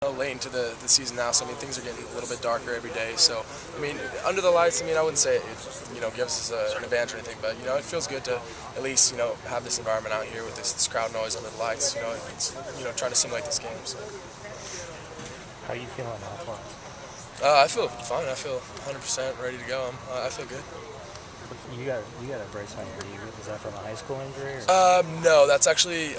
Late into the season now, so I mean things are getting a little bit darker every day. So I mean under the lights, I mean I wouldn't say it gives us an advantage or anything, but it feels good to at least have this environment out here with this crowd noise under the lights. It's trying to simulate this game. So. How are you feeling health-wise? I feel fine. I feel 100% ready to go. I feel good. You got a brace on your knee. Is that from a high school injury? No, that's actually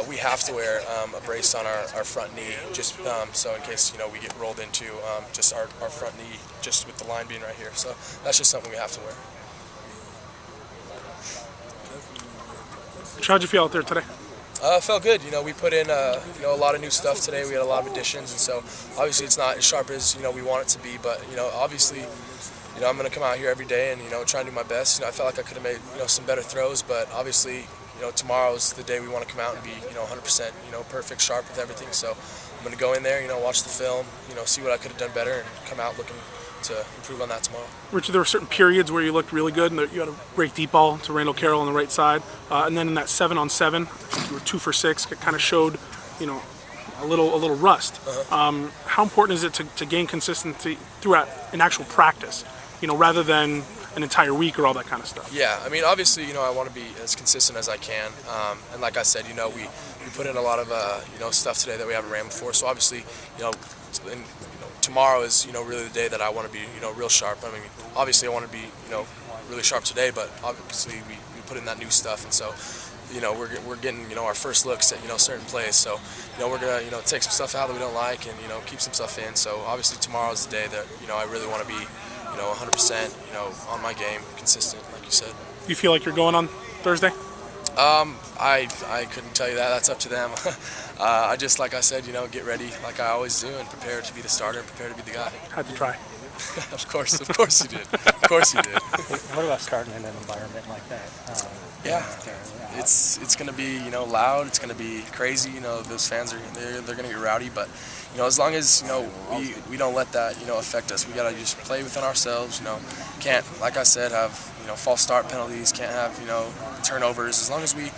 we have to wear a brace on our front knee, just so in case we get rolled into just our front knee, just with the line being right here. So that's just something we have to wear. How'd you feel out there today? Felt good. We put in a lot of new stuff today. We had a lot of additions, and so obviously it's not as sharp as we want it to be. But obviously, I'm going to come out here every day and try and do my best. I felt like I could have made some better throws, but obviously tomorrow's the day we want to come out and be 100% perfect, sharp with everything. So I'm going to go in there, watch the film, see what I could have done better, and come out looking to improve on that tomorrow. Richard, there were certain periods where you looked really good, and you had a great deep ball to Randall Carroll on the right side, and then in that 7-on-7, I think you were 2 for 6. It kind of showed, a little rust. How important is it to gain consistency throughout an actual practice, rather than an entire week or all that kind of stuff? Yeah, I mean, obviously, I want to be as consistent as I can, and like I said, we put in a lot of stuff today that we haven't ran before. So obviously, tomorrow is really the day that I want to be real sharp. I mean, obviously I want to be really sharp today, but obviously we put in that new stuff, and so we're getting our first looks at certain plays. So we're gonna take some stuff out that we don't like and keep some stuff in. So obviously tomorrow is the day that I really want to be 100% on my game, consistent, like you said. Do you feel like you're going on Thursday? I couldn't tell you that. That's up to them. I just, like I said, get ready like I always do and prepare to be the starter and prepare to be the guy. Had to try. Of course you did. Of course you did. What about starting in an environment like that? Yeah, it's going to be loud. It's going to be crazy. Those fans they're going to get rowdy, but as long as we don't let that affect us, we got to just play within ourselves. Can't, like I said, have false start penalties. Can't have turnovers. As long as we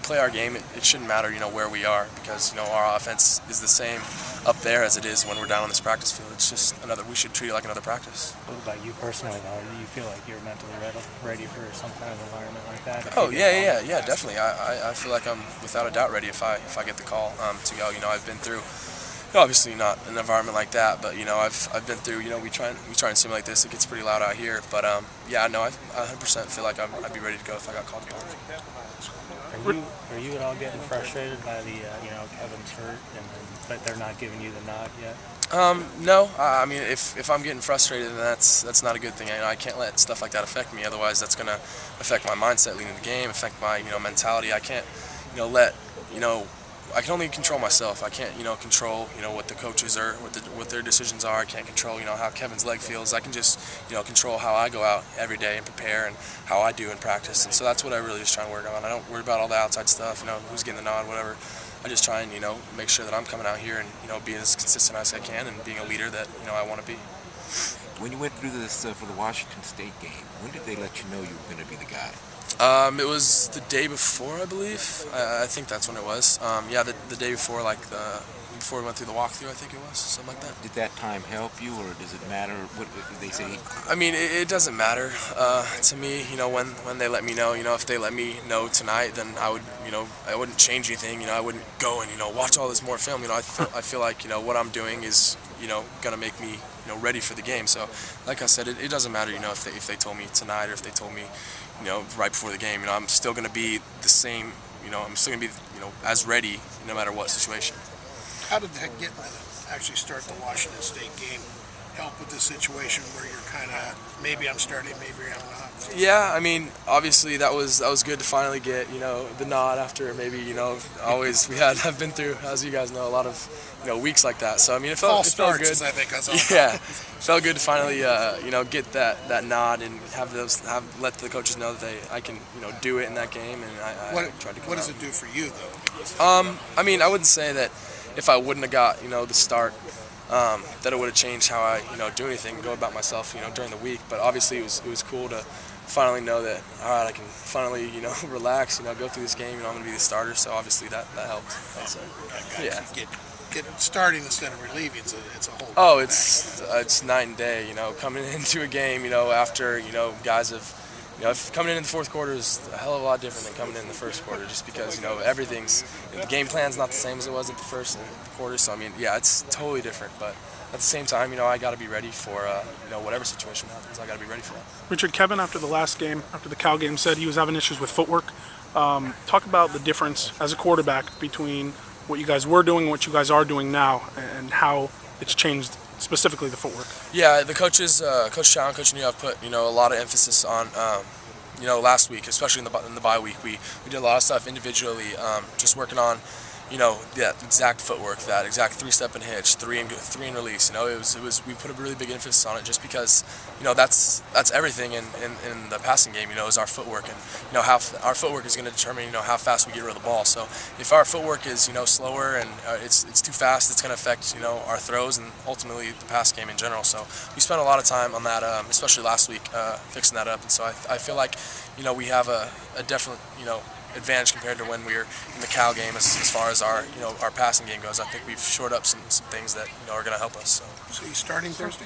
play our game, it shouldn't matter where we are, because our offense is the same up there as it is when we're down on this practice field. It's just we should treat it like another practice. What about you personally, though? Do you feel like you're mentally ready for some kind of environment like that? Oh yeah, definitely. I feel like I'm without a doubt ready if I get the call to go. I've been through. Obviously not an environment like that, but I've been through. We try and simulate this. It gets pretty loud out here, but yeah, no, I 100% feel like I'd be ready to go if I got called upon. Are you at all getting frustrated by the Kevin's hurt but they're not giving you the nod yet? No. I mean, if I'm getting frustrated, then that's not a good thing. I can't let stuff like that affect me. Otherwise, that's gonna affect my mindset leading the game, affect my mentality. I can't let I can only control myself. I can't, control, what the coaches are, what their decisions are. I can't control, how Kevin's leg feels. I can just, control how I go out every day and prepare and how I do in practice. And so that's what I really just try and work on. I don't worry about all the outside stuff, who's getting the nod, whatever. I just try and, make sure that I'm coming out here and, being as consistent as I can and being a leader that, I want to be. When you went through this for the Washington State game, when did they let you know you were going to be the guy? It was the day before, I believe. I think that's when it was. Yeah, the day before, before we went through the walkthrough, I think it was, something like that. Did that time help you, or does it matter? What did they say? I mean, it doesn't matter to me. When they let me know. If they let me know tonight, then I would, I wouldn't change anything. I wouldn't go and watch all this more film. I feel like what I'm doing is gonna make me ready for the game. So, like I said, it doesn't matter. If they told me tonight or if they told me right before the game. I'm still going to be the same. I'm still going to be as ready no matter what situation. How did that get actually start the Washington State game help with the situation where you're kind of maybe I'm starting, maybe I'm not? Yeah, I mean, obviously that was good to finally get the nod after maybe always I've been through, as you guys know, a lot of weeks like that. So I mean, it felt good. I think that's all. Yeah, it felt good to finally get that nod and let the coaches know that I can do it in that game, and I tried to come What does out. it do for you though? I mean, I wouldn't say that if I wouldn't have got the start, that it would have changed how I do anything and go about myself during the week. But obviously it was cool to finally know that, all right, I can finally relax, go through this game. I'm going to be the starter. So obviously that helped. Yeah. starting instead of relieving, it's a whole. Oh, it's night and day. You know, coming into a game, you know, after guys have. If coming in the fourth quarter is a hell of a lot different than coming in the first quarter, just because everything's the game plan's not the same as it was at the first quarter. So I mean, yeah, it's totally different. But at the same time, I got to be ready for whatever situation happens. I got to be ready for that. Richard, Kevin, after the last game, after the Cal game, said he was having issues with footwork. Talk about the difference as a quarterback between what you guys were doing and what you guys are doing now, and how it's changed. Specifically, the footwork. Yeah, the coaches, Coach Chow and Coach New, have put a lot of emphasis on last week, especially in the bye week. We did a lot of stuff individually, just working on that exact footwork, that exact three-step and hitch, three and release. It was we put a really big emphasis on it, just because that's everything in the passing game. Is our footwork, and how our footwork is going to determine how fast we get rid of the ball. So if our footwork is slower and it's too fast, it's going to affect our throws and ultimately the pass game in general. So we spent a lot of time on that, especially last week, fixing that up. And so I feel like we have a definite advantage compared to when we were in the Cal game as far as our our passing game goes. I think we've shored up some things that are going to help us. So you starting Thursday?